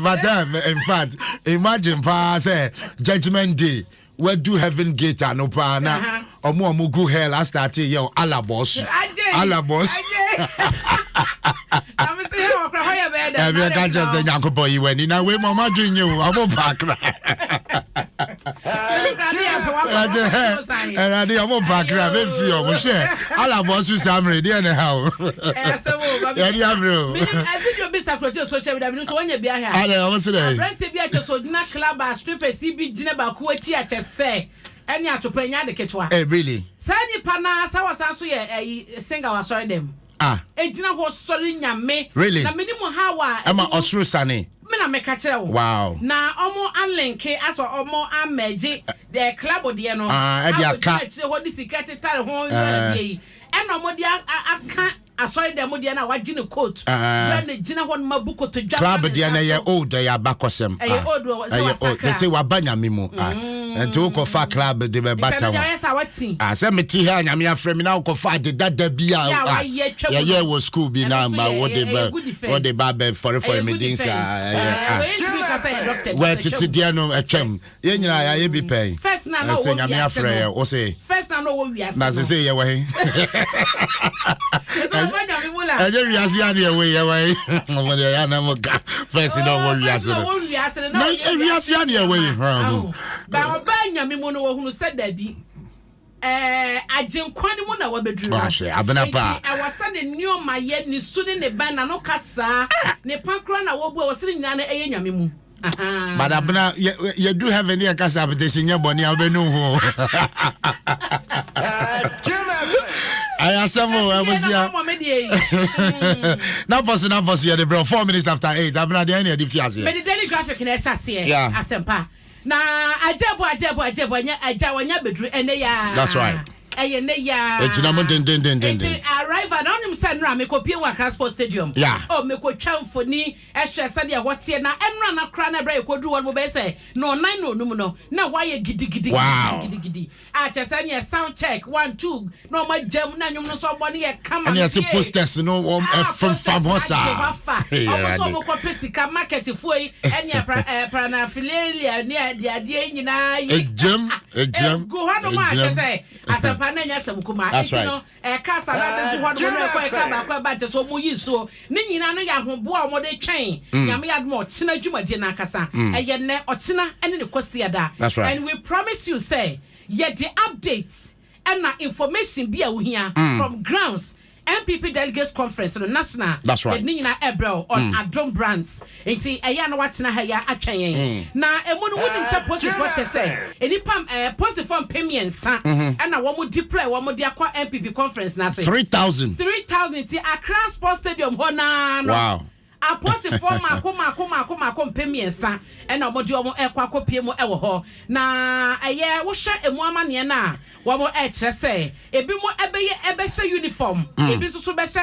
Madam, in fact, imagine say Judgment Day. Where do heaven gate and opana? Omo mugu hell I started yo alabos. Alabos. I'm saying I can't just say Yankopo you when in a way mama dream you. I'm a back. And I did a more back rabbit for you. Share. Alabos is ready anyhow. I think you'll be secretary social with so when you be here. I was there. Rent to be at your Sodina club, strip a CB Geneva Kuachi say. Any to play the ketwa. Eh, really? Sani Pana, Sawasansu, a singer was sorry them. A dinner was sorry me. Really? The minimum how I'm a Osru Sani. Mina make a wow. Now, almost unlinke as or almost unmagic the club of the ano. What is the cat home? And no more, I can't. I saw them with Diana, what Gino coat. When the Gina one Mabuko to jump. Club Diana, you're old, they are back or some. They say, Wabanya Mimo. And to go for club, they were better. I said, me tea, and I'm your friend now. Go fight the that be out. Yeah, was school be now, but what they barber for meetings. Where to Diano at Chem. I be paying. First, now, I'm your friend, or say. First, I know what we are. As I say, away. I just away. First, you know what we are. No, away. But Banya who said that be I Jim Quanimona were bedroom. I was sending new my yet ni student a band and no cassa, ne pancrana was sitting down a yamimu. But Abna, you do have any cassa habitation, your bonny, I'll be no. I am some more. I was here. Now, boss, you're the bro. 4 minutes after 8. I'm not the end of the fiasco. But the daily graphic in SSC. Yeah. Asempa. Na ajabo ajawanya bedru ene ya. That's right. Ene ya. Ejinamo arrive at on him sanra me kopie wa Transport Stadium. Yeah. Oh me ko twamfoni ehwe sade wote na enra na kra na bra ekodu won mo be say no nine no num no na waye gidigidi gidigidi. A chese ne sound check 1 2 no ma jam na nyum no so bone ye kama. And yes posters no from Famosa. Omo mo ko pesika market fuoi enya prana filelia ne ade nyina yi. Ejam. Go hanu ma chese asempa na nya samkuma. Etino kasa na be hɔ no ko ka ba ko ba te so mu yi so ne nyina no ya ho bo a mo de twɛn nyame yad mo tena dwumadie na kasa ɛyɛ ne ɔtena ene ne kwasi ada. And we promise you say yet the updates and information be a from grounds MPP Delegates Conference no national. That's right. Ni nyina ebro on Adom brands. Enti eya na watena ha ya atwen. Na emu no wonim say positive what say. Enipa positive from pemiensa and na wo mo deploy wo mo de akwa MPP conference na say 3,000 ti Accra Sports Stadium ho na no. Wow. A positive form akoma pemiensa and na mo de wo ekwa kopie mo ewo ho. Na eye wo hwe emu amane na wo mo e kire say ebi mo ebe say uniform ebi so be say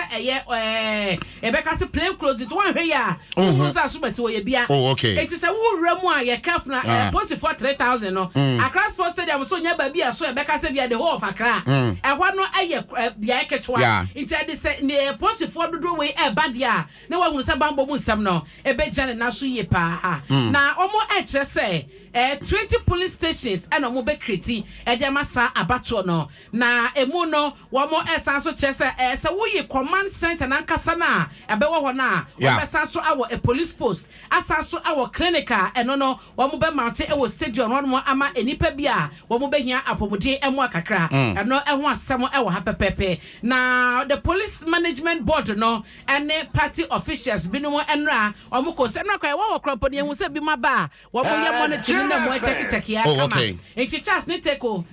ebe ka say plain clothes to one hwe ya wo say so be say wo ye bia. Oh, okay. It is a wo ramu a ye kaf na positive for 3,000 no. Accra Sports Stadium so nya ba bia so ebe ka say bia the whole of Accra. E ho no aye bia eketwa. It dey say ne positive for dodo we e ba dia na wo hunu say bambo mu nsam no ebe jane na so ye pa. Na omo e kire say 20 police stations and omo be kreti e dey masa abato no na emu no wo mo esanso chese se wo ye command center na nkasa na ebe wo ho na wo esanso awo a police post asanso awo clinical eno no wo mo be mount e wo stadium no mo ama enipa bia wo mo be hia apomuden emu akakra eno eho asem e wo ha pepepe na the police management board no ene party officials binumo enra wo mo ko se na kwa wo kromponi ehu se bi maba wo mo ye monitor na mo check ya kama enti chance ni teko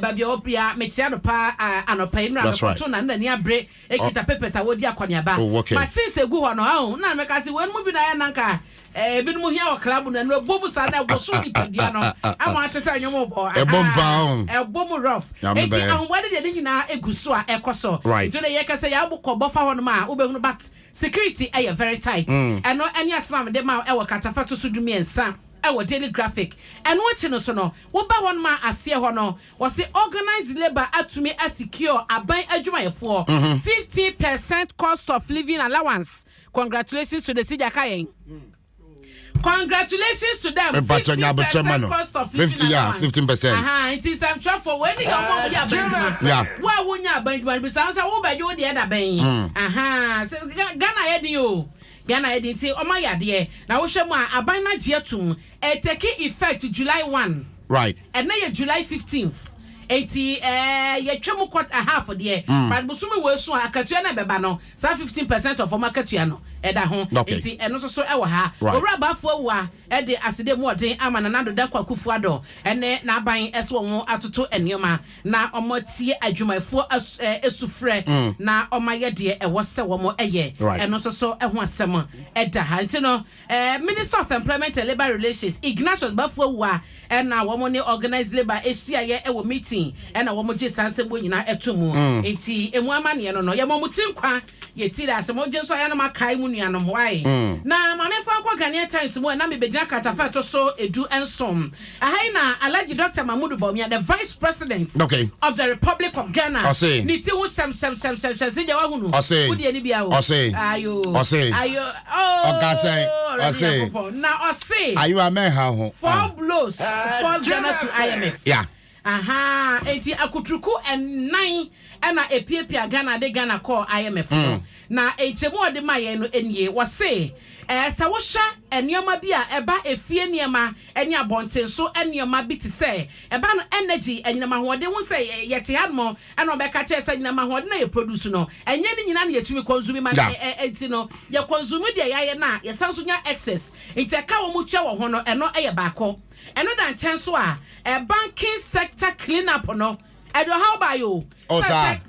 babia opia mechia no pa anopa inu akoto na nani abre ekita papers awodi akwaniaba machine segu ho no na meka se wen mu bi na ya nanka ebi mu hia o club na no bobu sa na boso ni pedia no ama atesa nyomo bo ebom rough enti anwade de nyina eguso a ekoso nti na ye ka se ya bokọ bofa ho no ma obehunu but security are very tight eno eni aslam de ma e wo katafa to sudumi ensa our daily graphic and watching us no wo ba hon ma ase ho no was the organized labor atumi asecure aban adwumayefo 50% cost of living allowance. Congratulations to the Sijakayen. Congratulations to them. 15% cost of living. 15%. It is I'm sure for when you are yeah. Why won't you Benjamin? Besides, I will buy you the other Bain. So Ghana had you. Ghana had it. Oh my idea. Now, Shama, I buy my Jetum. It take effect July 1. Right. And now July 15th. 80 ye twemu quarter half of the but busumi we so akatua na beba no so 15% of akatua no eda ho 80 eno so e wo ha owura bafo wa e de aside mu odin ama na nado da kwakufu ado ene na aban eso wo atoto enioma na omotie adwumafo esufre na omaye de e wo se wo mo eye eno so e ho asem eda ha ntino Minister of Employment and Labor Relations Ignatius bafo wa na wo mo ne organize labor esia ye e wo meeting and a woman just answer when you're not at two moon. 80 and 1 man, you know, your mom ye tira some just so I kai munianum why. Now, my father can times when I may be jack at a fat or so a do and some. I like you, Dr. Mahmoud Bomia, the Vice President of the Republic of Ghana. I say, Nitu some now I say, are you a man? How 4 blows for Ghana to IMF? Yeah. Enti akutruku and 9 na epiepia Ghana de Ghana call IMF no na etemu de maye no enye was say sa wo hya enioma bi a eba efie niema eni abonten so enioma bi te say eba no energy enyinama hode won say yete hadmo na obeka che say enyinama hode na ye produce no enye ni nyina na yetumi consume ma enti no ye consume de yaye na ye sanso nya excess enti aka wo mutua wo ho no eno eye baako eno dan chen so a banking sector clean up no edo how about you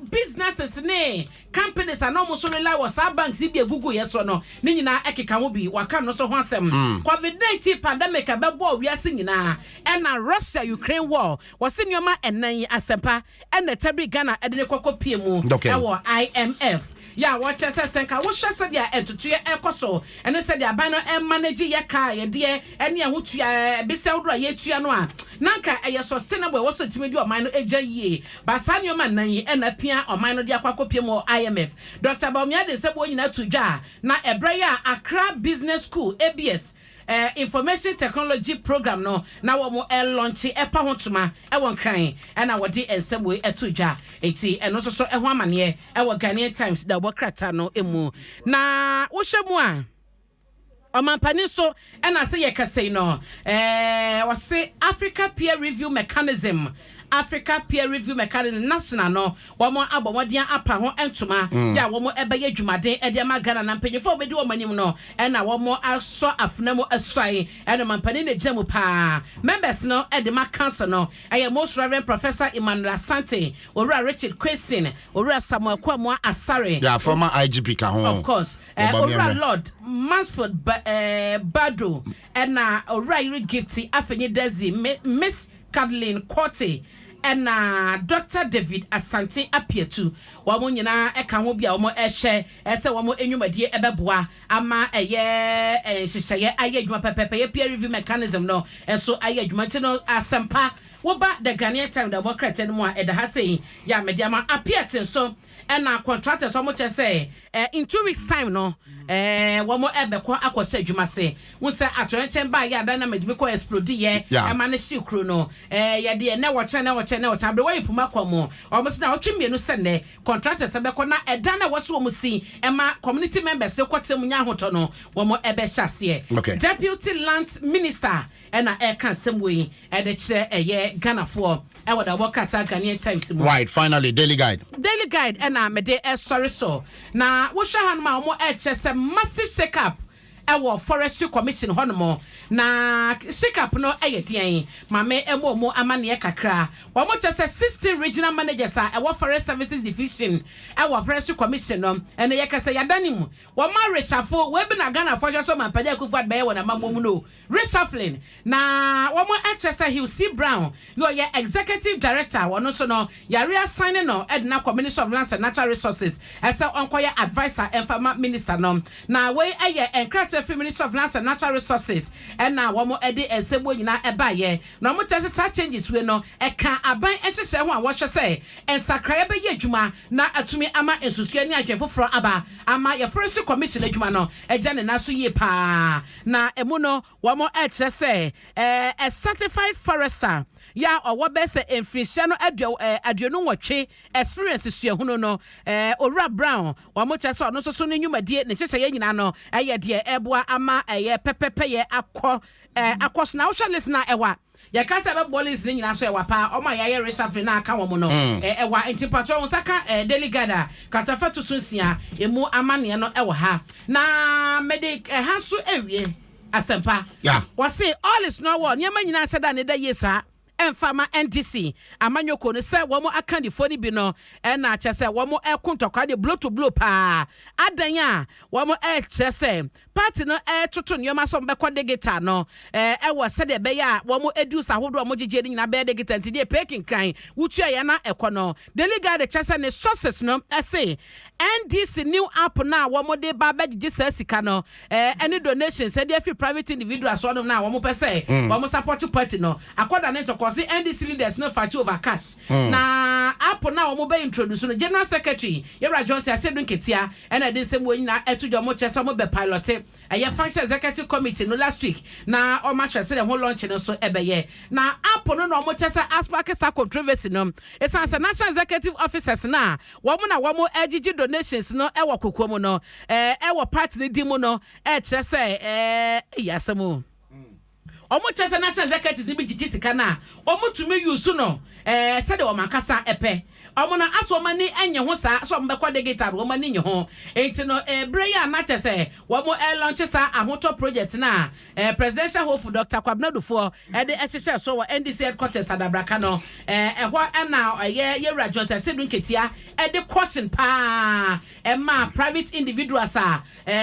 businesses ne companies are almost rely was our banks be Google yes or no ni nyina ekeka ho bi waka no so ho asem COVID-19 pandemic abebo wi ase nyina and na Russia Ukraine war was nyoma enan asempa and the tabi Ghana edene kokopie mu ewo IMF ya watch senka wo hwe se dia entutu ekoso ene se dia ban no manage ye ka ye de ene ahotua besawdro ye tua no a nanka eye sustainable wo so timedi o man no eja yie but anyoma nan ena pia o man no dia kwakopie mu IMF Dr. Bawumia de sebo nyina tuja na ebre ya Accra Business School ABS information technology program no na wo mo launch epa hotuma e won kan e na wodi ensem we etuja eti eno so e ho amane e wo Ghanaian Times da wo krata no emu na wo hwemu a omampani so e na se ye kasei no wo se Africa Peer Review Mechanism national no womo abomodian apa ho entoma ya womo ebeye dwumaden ede ma Ghana na mpanyefo obedi wo manim no na womo aso afnamo asai ene mampani na gyamu pa members no ede ma council no Most Reverend Professor Emmanuel Asante Owura Richard Quesin Owura Samuel Kwamwa Asare former IGP ka ho of course Owura Lord Mansford Bado na Owura Iri Gifty afenye Desi Miss Kathleen Korte and Dr. David Asante Apietu wamo nyina eka ho bia wamo ehye ese wamo enwumadie ebeboa ama eye hyehyeye aye adwuma pepepe peer review mechanism no enso aye adwuma tino asempa woba the Ghanaian Time da bokrete no a eda ha sei ya mediama Apietu so and contractors so much say in 2 weeks time no one more ebeko akose adwuma se won say atwenchen ba ya dan na medimi ko explode ye e ma na si kro no ye de na wo abre wa ipuma kwamo o mo se na otwemienu se ne contractors ebeko na edan na wo so mo si e ma community members se kwatem nya hoto no wo mo ebe hyase Deputy Land Minister na e kan semwe e de kire ye Ghana for e woda wokata Ghanaian Times mo right finally daily guide na mede sorry so na wo hwa han ma mo se massive shake up ewo forestry commission honomo na shake up no eyedien mame emo amane kakra wo mo se 16 regional managers ewo forest services division ewo forestry commission no ene yekase yadanim wo ma reshuffle we bi na Ghana for so man pade akufu adbaye wona mamom no reshuffling na wo mo se Hugh Brown yo ye executive director wono so no yare assigning no edna Minister of Lands and Natural Resources ese onkoye advisor and farmer minister no na we eye enkrat Free Minister of Lands and Natural Resources and now one more Eddie and Sebo Yina Ebaye. No more such changes we know a can abai and say what she say and Sakraba Yejuma na atumi ama ensusuani adwefo fro aba ama your first commission adwuma no eja ne naso ye pa na emu no wo mo say a certified forester ya owo be say emfihye no aduonu nwotwe experience suahunu no Owura Brown wo mo kyese ono so no nyumadie ne hyehye nyina no eye de eboa ama eye pepepe ye akos na wo hwe listener ewa ya kasa be bolis ni nyina so ewa pa o ma ya resafre na aka wo mo no ewa entipato won saka delegada katafatu sunsia emu amane no ewa ha na medic ha so ewie asempa wase all is no war nyama nyina seda ne da yesa Enfama NDC amanyoko no se wo mo akandifo ni bi no na kyese wo mo ekontokwa de blow to blow pa adanya wo mo kyese party no toto nyoma so mbekọ digita no wo se de be ya wo mo edu sahodo mo gege ni nyina be digita ntide peking kran wutua ya na ekono delegate kyese ne sources no say NDC new app na wo mo de ba begege sika no any donations say dey free private individuals so no na wo mo pese wo mo support party no akoda ne to see NDC leaders no fight over cash. Na app na wo mo be introduce no General Secretary Yera Johnson asedun ketia and I did same way na etujo mo chese mo be pilot eye function executive committee no last week na o ma hwese dem ho launch no so ebeye na app no no mo chese aspect controversy no it's as national executive officers na wo mo egigi donations no e wo kokomo no e wo party ni di mu no chese yasemu omo chese national executive bi gigi sika na omo tumi use no said o mankasa epe omo na aso mani enye ho sa so mbekwa de guitar o mani nye ho enti no breya na chese wo mo launch sa ahoto project na presidential hope Dr. Kwabnadufo de ehye so wo NDC headquarters adabraka no ho na ye Rajon Sedun Ketia de caution pa ma private individuals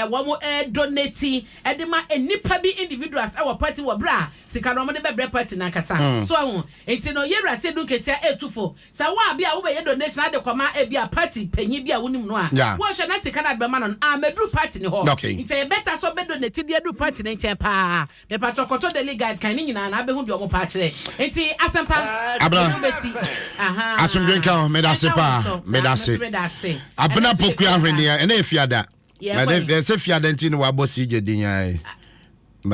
wo mo donate de ma enipa bi individuals our party wo bra sika no mo de bebre party na kasa so ho enti no ye Rajon Sedun Ketia etufo sa wa bia wo be donation ade koma bia party panyi bia wonim no a wo hwe na sika na be ma no medru party ni ho enti e better so be donate dia du party ne nchen pa me patrokoto delegate kan ni nyina na be hu de omo pa kire enti asempa abra asumdwen kan me da se pa me da se abna poku ahwene ya na efiada na se fiada enti no wa bosi je din ya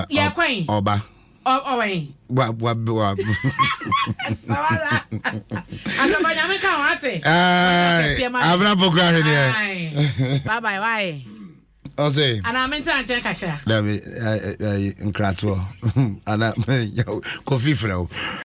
ya kwen oba Owen. Wa. Sawala. Asaba nyame ka wate. Abna pokuare ne. Bye bye. Ose. Ana mentan chen kakra. Na me nkrato. Ana kofi frɛ